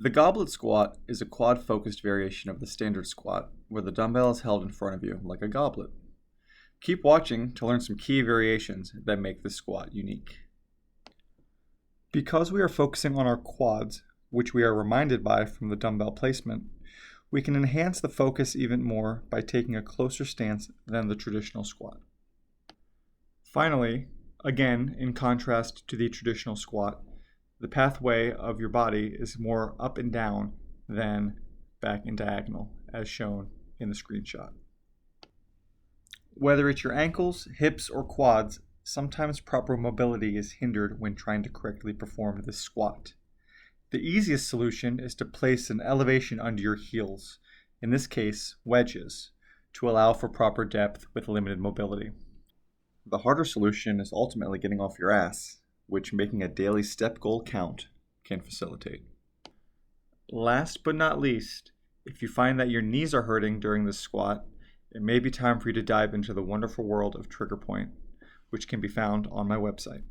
The goblet squat is a quad-focused variation of the standard squat, where the dumbbell is held in front of you like a goblet. Keep watching to learn some key variations that make this squat unique. Because we are focusing on our quads, which we are reminded by from the dumbbell placement, we can enhance the focus even more by taking a closer stance than the traditional squat. Finally, again, in contrast to the traditional squat, the pathway of your body is more up and down than back and diagonal, as shown in the screenshot. Whether it's your ankles, hips, or quads, sometimes proper mobility is hindered when trying to correctly perform this squat. The easiest solution is to place an elevation under your heels, in this case, wedges, to allow for proper depth with limited mobility. The harder solution is ultimately getting off your ass, which making a daily step goal count can facilitate. Last but not least, if you find that your knees are hurting during this squat, it may be time for you to dive into the wonderful world of trigger point, which can be found on my website.